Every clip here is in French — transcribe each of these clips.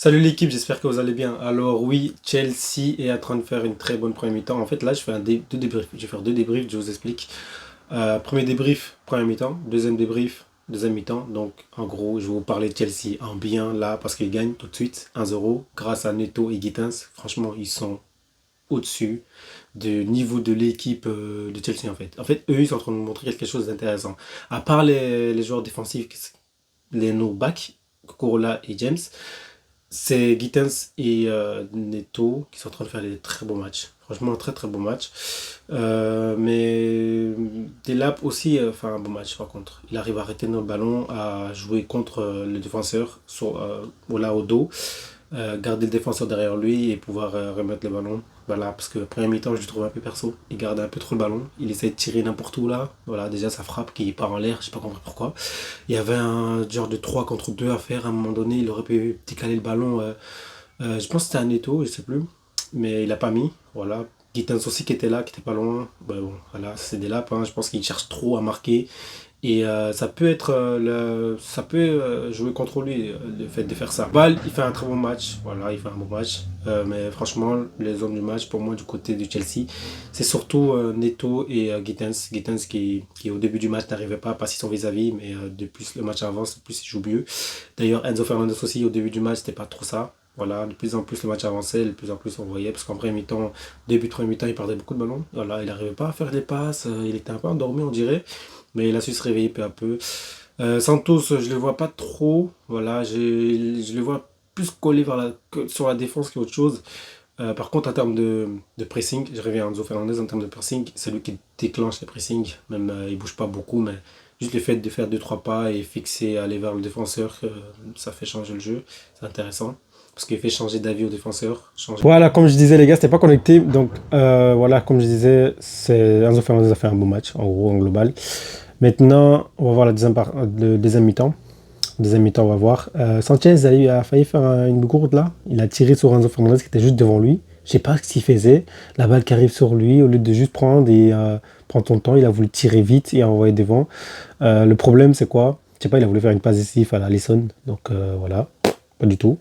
Salut l'équipe, j'espère que vous allez bien. Alors oui, Chelsea est en train de faire une très bonne première mi-temps. En fait, là, je fais deux débriefs. Je vais faire deux débriefs, je vous explique. Premier débrief, première mi-temps. Deuxième débrief, deuxième mi-temps. Donc, en gros, je vais vous parler de Chelsea en bien là, parce qu'ils gagnent tout de suite 1-0 grâce à Neto et Gittins. Franchement, ils sont au-dessus du niveau de l'équipe de Chelsea en fait. En fait, eux, ils sont en train de nous montrer quelque chose d'intéressant. À part les joueurs défensifs, les no back, Corolla et James, c'est Gittens et Neto qui sont en train de faire des très beaux matchs. Franchement, un très très beau match. Mais Delap aussi fait un bon match par contre. Il arrive à arrêter le ballon, à jouer contre le défenseur là au dos, garder le défenseur derrière lui et pouvoir remettre le ballon. Voilà, parce que premier mi-temps, je le trouve un peu perso. Il garde un peu trop le ballon. Il essaie de tirer n'importe où là. Voilà, déjà sa frappe qui part en l'air, j'ai pas compris pourquoi. Il y avait un genre de 3 contre 2 à faire à un moment donné. Il aurait pu décaler le ballon. Je pense que c'était un Neto, je sais plus. Mais il a pas mis. Voilà. Gittens aussi qui était là, qui était pas loin. Bah bon, voilà, c'est des lapes. Hein. Je pense qu'il cherche trop à marquer. Et ça peut être ça peut jouer contre lui le fait de faire ça. Val, il fait un très bon match. Voilà, il fait un bon match. Mais franchement, les hommes du match pour moi du côté du Chelsea, c'est surtout Neto et Gittens. Gittens qui au début du match n'arrivait pas à passer son vis-à-vis, mais de plus le match avance, de plus il joue mieux. D'ailleurs, Enzo Fernandez aussi au début du match, c'était pas trop ça. Voilà, de plus en plus le match avançait, de plus en plus on voyait, parce qu'en premier mi-temps, début de premier mi-temps, il perdait beaucoup de ballons. Voilà, il n'arrivait pas à faire des passes, il était un peu endormi, on dirait, mais il a su se réveiller peu à peu. Santos, je le vois pas trop, voilà, je le vois plus collé sur la défense qu'autre chose. Par contre, en termes de pressing, je reviens à Enzo Fernandez en termes de pressing, c'est lui qui déclenche les pressings, même il bouge pas beaucoup, mais juste le fait de faire deux trois pas et fixer, aller vers le défenseur, ça fait changer le jeu, c'est intéressant. Parce qu'il fait changer d'avis au défenseur. Voilà, comme je disais, les gars, c'était pas connecté. Donc, voilà, comme je disais, Enzo Fernandez a fait un bon match, en gros, en global. Maintenant, on va voir le deuxième mi-temps. Deuxième mi-temps, on va voir. Sanchez a failli faire une gourde là. Il a tiré sur Enzo Fernandez qui était juste devant lui. Je sais pas ce qu'il faisait. La balle qui arrive sur lui, au lieu de juste prendre et prendre ton temps, il a voulu tirer vite et envoyer devant. Le problème, c'est quoi? Je sais pas, il a voulu faire une passe décisive à la Alisson. Donc voilà, pas du tout.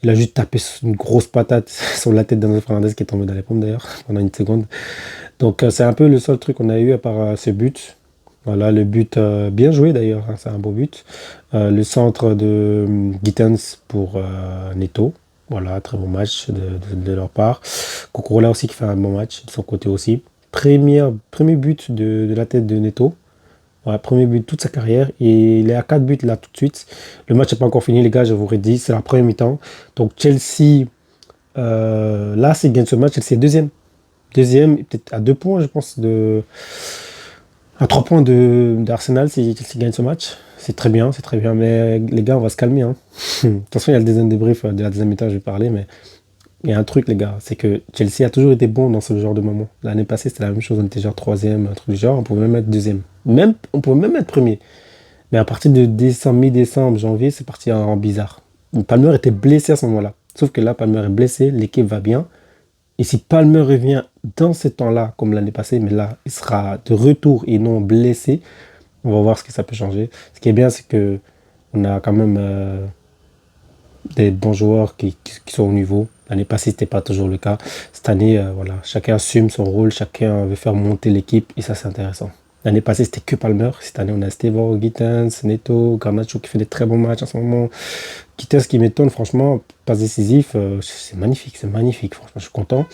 Il a juste tapé une grosse patate sur la tête d'Enzo Fernandez qui est tombé dans les pommes d'ailleurs pendant une seconde. Donc c'est un peu le seul truc qu'on a eu à part ce but. Voilà, le but bien joué d'ailleurs, hein, c'est un beau but. Le centre de Gittens pour Neto. Voilà, très bon match de leur part. Cucurella aussi qui fait un bon match de son côté aussi. Premier but de la tête de Neto. Voilà, premier but de toute sa carrière. Et il est à 4 buts là tout de suite. Le match n'est pas encore fini les gars, je vous redis, c'est la première mi-temps. Donc Chelsea, là s'il gagne ce match, Chelsea est deuxième. Deuxième, peut-être à 2 points je pense à 3 points d'Arsenal si Chelsea gagne ce match. C'est très bien, c'est très bien. Mais les gars, on va se calmer. Hein. De toute façon, il y a le deuxième débrief de la deuxième mi-temps, je vais parler. Mais il y a un truc, les gars, c'est que Chelsea a toujours été bon dans ce genre de moment. L'année passée, c'était la même chose. On était genre troisième, un truc du genre. On pouvait même être deuxième. On pouvait même être premier. Mais à partir de décembre, mi-décembre, janvier, c'est parti en bizarre. Palmer était blessé à ce moment-là. Sauf que là, Palmer est blessé, l'équipe va bien. Et si Palmer revient dans ce temps-là, comme l'année passée, mais là, il sera de retour et non blessé, on va voir ce que ça peut changer. Ce qui est bien, c'est que on a quand même des bons joueurs qui sont au niveau. L'année passée, ce n'était pas toujours le cas. Cette année, voilà, chacun assume son rôle, chacun veut faire monter l'équipe et ça, c'est intéressant. L'année passée, c'était que Palmer. Cette année, on a Estevao, Gittens, Neto, Garnacho qui fait des très bons matchs en ce moment. Gittens qui m'étonne, franchement, passe décisif, c'est magnifique, franchement, je suis content.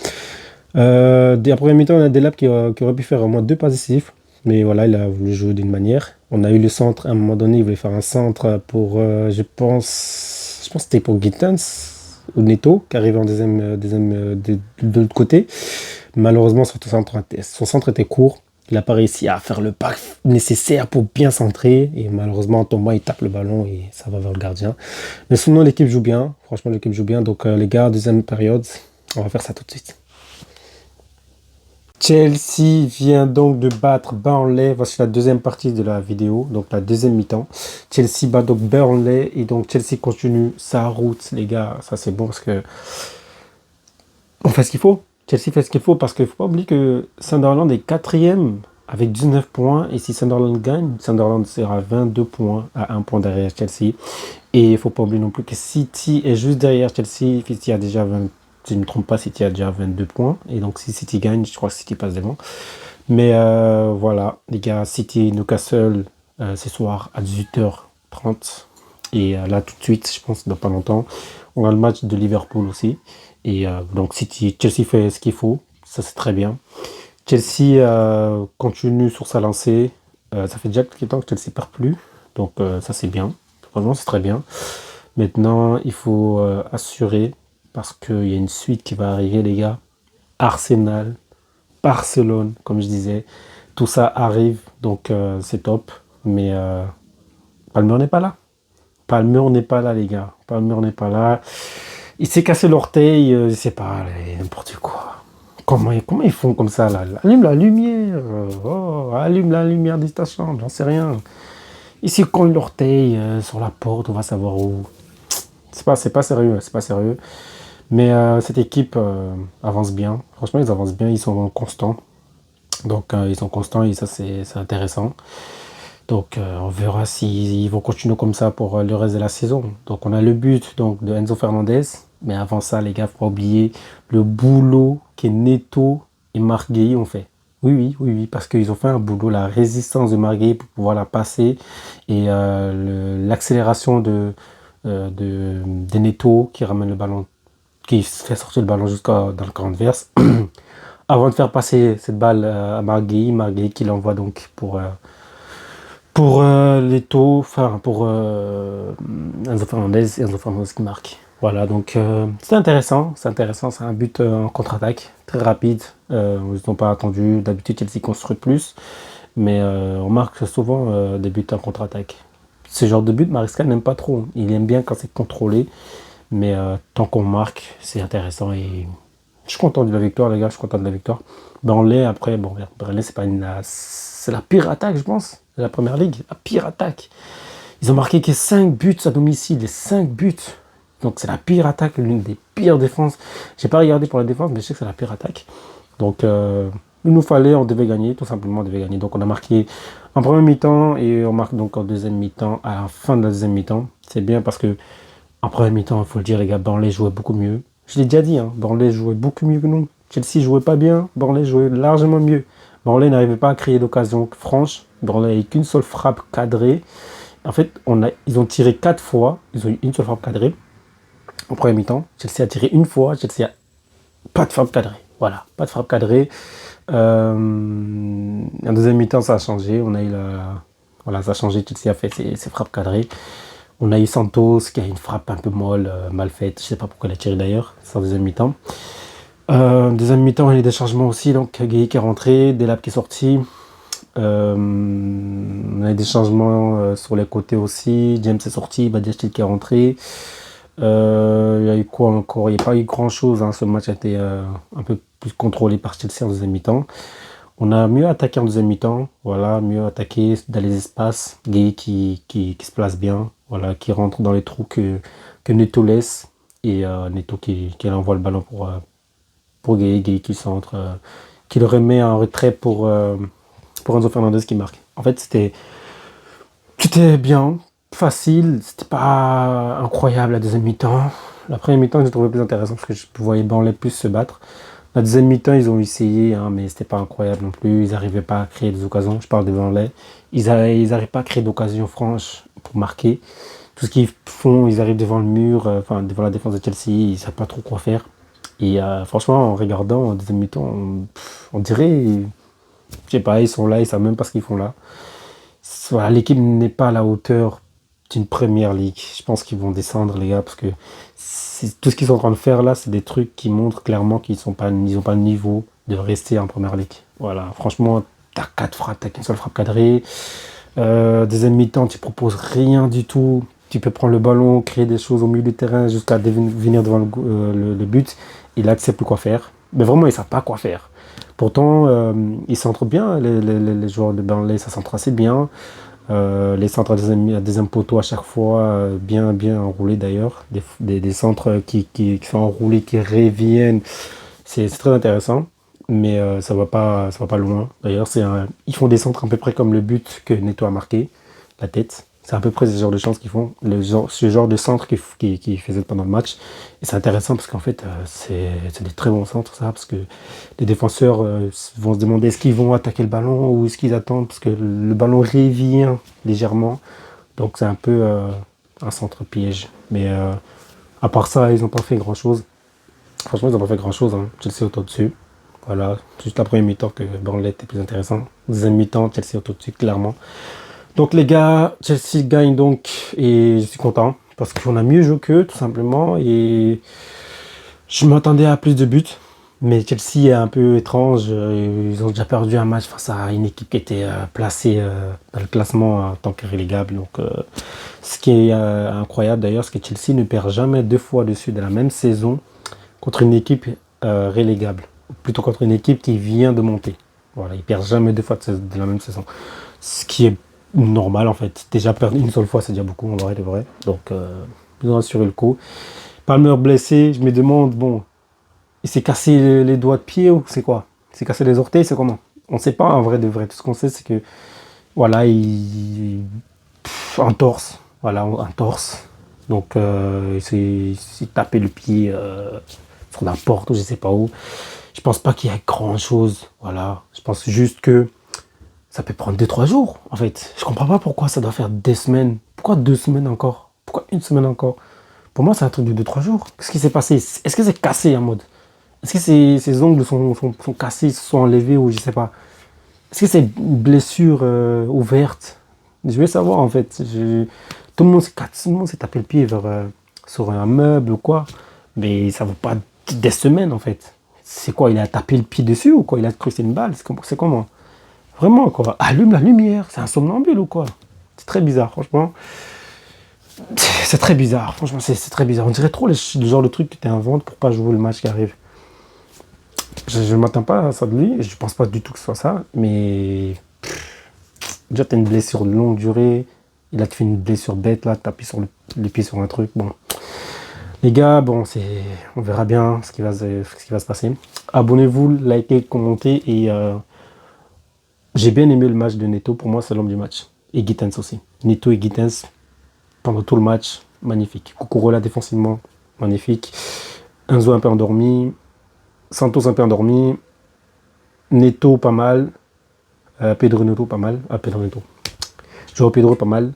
Après mi-temps, on a Delap qui aurait pu faire au moins 2 passes décisives. Mais voilà, il a voulu jouer d'une manière. On a eu le centre, à un moment donné, il voulait faire un centre pour, je pense que c'était pour Gittens ou Neto, qui arrivait en de l'autre côté. Malheureusement, son centre était court. Il n'a pas réussi à faire le pas nécessaire pour bien centrer. Et malheureusement, en tombant, il tape le ballon et ça va vers le gardien. Mais sinon, l'équipe joue bien. Franchement, l'équipe joue bien. Donc, les gars, deuxième période, on va faire ça tout de suite. Chelsea vient donc de battre Burnley. Voici la deuxième partie de la vidéo, donc la deuxième mi-temps. Chelsea bat donc Burnley et donc Chelsea continue sa route, les gars. Ça c'est bon parce que on fait ce qu'il faut. Chelsea fait ce qu'il faut parce qu'il ne faut pas oublier que Sunderland est quatrième avec 19 points. Et si Sunderland gagne, Sunderland sera 22 points à 1 point derrière Chelsea. Et il ne faut pas oublier non plus que City est juste derrière Chelsea. City a déjà 20, si je ne me trompe pas, City a déjà 22 points. Et donc si City gagne, je crois que City passe devant. Mais voilà, les gars, City, Newcastle, ce soir à 18h30. Et là, tout de suite, je pense, dans pas longtemps, on a le match de Liverpool aussi. Et donc City, Chelsea fait ce qu'il faut. Ça, c'est très bien. Chelsea continue sur sa lancée. Ça fait déjà quelques temps que Chelsea ne perd plus. Donc ça, c'est bien. Franchement, c'est très bien. Maintenant, il faut assurer, parce qu'il y a une suite qui va arriver, les gars. Arsenal, Barcelone, comme je disais. Tout ça arrive, donc c'est top. Mais Palmer n'est pas là. Palmer n'est pas là, les gars. Palmer n'est pas là. Il s'est cassé l'orteil, je sais pas, n'importe quoi. Comment ils font comme ça là? Allume la lumière. Allume la lumière de ta chambre, j'en sais rien. Ici, quand l'orteil sur la porte, on va savoir où. C'est pas sérieux, c'est pas sérieux. Mais cette équipe avance bien. Franchement, ils avancent bien, ils sont constants. Donc, ils sont constants et ça, c'est intéressant. Donc, on verra s'ils vont continuer comme ça pour le reste de la saison. Donc, on a le but donc, de Enzo Fernandez. Mais avant ça, les gars, il ne faut pas oublier le boulot que Neto et Marguerite ont fait. Oui, parce qu'ils ont fait un boulot, la résistance de Marguerite pour pouvoir la passer et l'accélération de Neto qui ramène le ballon, qui fait sortir le ballon jusqu'à dans le camp adverse. Avant de faire passer cette balle à Marguerite qui l'envoie donc pour Leto, enfin pour Enzo Fernandez qui marque. Voilà, donc c'est intéressant, c'est un but en contre-attaque, très rapide. Ils n'ont pas attendu, d'habitude Chelsea construit plus, mais on marque souvent des buts en contre-attaque. Ce genre de but, Maresca n'aime pas trop, il aime bien quand c'est contrôlé, mais tant qu'on marque, c'est intéressant et je suis content de la victoire, les gars, je suis content de la victoire. Burnley, après, bon, Burnley, c'est la pire attaque, je pense, de la première ligue, la pire attaque. Ils ont marqué que 5 buts à domicile, les 5 buts. Donc c'est la pire attaque, l'une des pires défenses. J'ai pas regardé pour la défense, mais je sais que c'est la pire attaque. Donc il nous fallait, on devait gagner, tout simplement on devait gagner. Donc on a marqué en premier mi-temps et on marque donc en deuxième mi-temps, à la fin de la deuxième mi-temps. C'est bien parce que en premier mi-temps, il faut le dire les gars, Burnley jouait beaucoup mieux. Je l'ai déjà dit, hein, Burnley jouait beaucoup mieux que nous. Chelsea jouait pas bien, Burnley jouait largement mieux. Burnley n'arrivait pas à créer d'occasion franche. Burnley n'avait qu'une seule frappe cadrée. En fait, ils ont tiré 4 fois, ils ont eu une seule frappe cadrée. En premier mi-temps, Chelsea a tiré une fois, Chelsea a pas de frappe cadrée. Voilà, pas de frappe cadrée. En deuxième mi-temps, ça a changé. Voilà, ça a changé. Chelsea a fait ses frappes cadrées. On a eu Santos qui a une frappe un peu molle, mal faite. Je ne sais pas pourquoi il a tiré d'ailleurs. C'est en deuxième mi-temps. Deuxième mi-temps, il y a eu des changements aussi. Donc, Gueye qui est rentré, Delap qui est sorti. On a eu des changements sur les côtés aussi. James est sorti, Badiachil qui est rentré. Il y a eu quoi encore? Il n'y a pas eu grand chose. Ce match a été un peu plus contrôlé par Chelsea en deuxième mi-temps. On a mieux attaqué en deuxième mi-temps. Voilà, mieux attaqué dans les espaces. Gueye qui se place bien. Voilà, qui rentre dans les trous que Neto laisse. Et Neto qui envoie le ballon pour Gueye qui centre. Qui le remet en retrait pour Enzo Fernandez qui marque. En fait, c'était bien. Facile, c'était pas incroyable la deuxième mi-temps. La première mi-temps, j'ai trouvé plus intéressant parce que je voyais Burnley plus se battre. La deuxième mi-temps, ils ont essayé, mais c'était pas incroyable non plus. Ils n'arrivaient pas à créer des occasions. Je parle de Burnley. Ils n'arrivent pas à créer d'occasions franches pour marquer. Tout ce qu'ils font, ils arrivent devant le mur, devant la défense de Chelsea, ils ne savent pas trop quoi faire. Et franchement, en regardant en deuxième mi-temps, on dirait, je sais pas, ils sont là, ils savent même pas ce qu'ils font là. Voilà, l'équipe n'est pas à la hauteur d'une première ligue. Je pense qu'ils vont descendre, les gars, parce que tout ce qu'ils sont en train de faire là, c'est des trucs qui montrent clairement qu'ils n'ont pas le niveau de rester en première ligue. Voilà, franchement, t'as 4 frappes, t'as qu'une seule frappe cadrée. Deuxième mi-temps, tu proposes rien du tout. Tu peux prendre le ballon, créer des choses au milieu du terrain jusqu'à venir devant le but. Et là, tu sais plus quoi faire. Mais vraiment, ils savent pas quoi faire. Pourtant, ils centrent bien, les joueurs de Burnley, ça centre assez bien. Les centres à deuxième poteau à chaque fois, bien enroulés d'ailleurs. Des centres qui sont enroulés, qui reviennent. C'est très intéressant, mais ça va pas loin. D'ailleurs, ils font des centres à peu près comme le but que Neto a marqué, la tête. C'est à peu près ce genre de chances qu'ils font, ce genre de centre qu'ils faisaient pendant le match. Et c'est intéressant parce qu'en fait, c'est des très bons centres, ça, parce que les défenseurs vont se demander est-ce qu'ils vont attaquer le ballon ou est-ce qu'ils attendent, parce que le ballon revient légèrement. Donc c'est un peu un centre piège. Mais à part ça, ils n'ont pas fait grand-chose. Franchement, ils n'ont pas fait grand-chose. Hein. Chelsea est au-dessus. Voilà, c'est juste la première mi-temps que Burnley était plus intéressant. Deuxième mi-temps, Chelsea est au-dessus, clairement. Donc les gars, Chelsea gagne donc et je suis content parce qu'on a mieux joué qu'eux tout simplement et je m'attendais à plus de buts. Mais Chelsea est un peu étrange, ils ont déjà perdu un match face à une équipe qui était placée dans le classement en tant que relégable. Donc, ce qui est incroyable d'ailleurs, c'est que Chelsea ne perd jamais 2 fois dessus de la même saison contre une équipe relégable, ou plutôt contre une équipe qui vient de monter. Voilà, ils perdent jamais 2 fois de la même saison. Ce qui est normal en fait. Déjà perdre une seule fois, c'est déjà beaucoup en vrai de vrai. Donc, ils ont assuré le coup. Palmer blessé, je me demande, bon, il s'est cassé les doigts de pied ou c'est quoi? Il s'est cassé les orteils, c'est comment? On ne sait pas en vrai de vrai. Tout ce qu'on sait, c'est que, voilà, un torse. Voilà, un torse. Donc, il s'est tapé le pied sur la porte ou je sais pas où. Je pense pas qu'il y ait grand chose. Voilà. Je pense juste que ça peut prendre 2-3 jours, en fait. Je comprends pas pourquoi ça doit faire des semaines. Pourquoi 2 semaines encore? Pourquoi une semaine encore? Pour moi, c'est un truc de 2-3 jours. Qu'est-ce qui s'est passé? Est-ce que c'est cassé en mode? Est-ce que ses ongles sont cassés, se sont enlevés ou je sais pas? Est-ce que c'est une blessure ouverte? Je vais savoir en fait. Tout le monde s'est tapé le pied sur un meuble ou quoi. Mais ça vaut pas des semaines en fait. C'est quoi? Il a tapé le pied dessus ou quoi? Il a cru que c'est une balle? C'est comment? Vraiment quoi? Allume la lumière. C'est un somnambule ou quoi? C'est très bizarre franchement. C'est très bizarre. Franchement c'est très bizarre. On dirait trop le genre de truc que tu inventes pour pas jouer le match qui arrive. Je ne m'attends pas à ça de lui, je pense pas du tout que ce soit ça, mais déjà tu as une blessure de longue durée, il a fait une blessure bête là, tapé sur les pieds sur un truc, bon. Les gars, bon, on verra bien ce qui va se passer. Abonnez-vous, likez, commentez et j'ai bien aimé le match de Neto, pour moi c'est l'homme du match. Et Gittens aussi. Neto et Gittens, pendant tout le match, magnifique. Cucurella défensivement, magnifique. Enzo un peu endormi. Santos un peu endormi, Neto pas mal, Pedro Neto pas mal, Pedro Neto. Joao Pedro pas mal,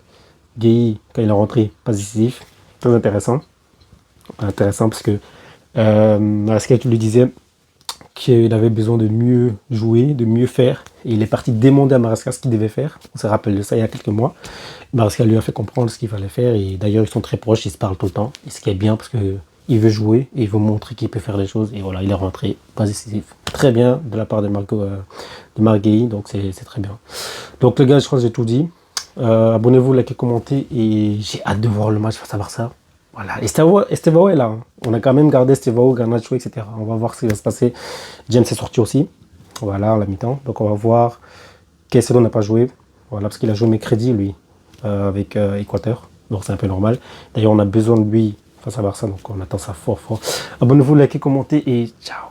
Gueye quand il est rentré, pas décisif, très intéressant. Intéressant parce que Maresca lui disait qu'il avait besoin de mieux jouer, de mieux faire. Et il est parti demander à Maresca ce qu'il devait faire. On se rappelle de ça il y a quelques mois. Maresca lui a fait comprendre ce qu'il fallait faire et d'ailleurs ils sont très proches, ils se parlent tout le temps. Et ce qui est bien parce que il veut jouer et il veut montrer qu'il peut faire les choses. Et voilà, il est rentré, pas décisif. Très bien de la part de Marguerite, donc c'est très bien. Donc les gars, je crois que j'ai tout dit. Abonnez-vous, likez, commentez et j'ai hâte de voir le match face à Barça. Voilà, Estevao est là. Hein. On a quand même gardé Estevao, Garnacho, etc. On va voir ce qui va se passer. James est sorti aussi. Voilà, à la mi-temps. Donc on va voir. Caicedo n'a pas joué. Voilà, parce qu'il a joué mercredi, lui, avec Équateur. Donc c'est un peu normal. D'ailleurs, on a besoin de lui face à Barça, donc on attend ça fort. Abonnez-vous, likez, commentez et ciao.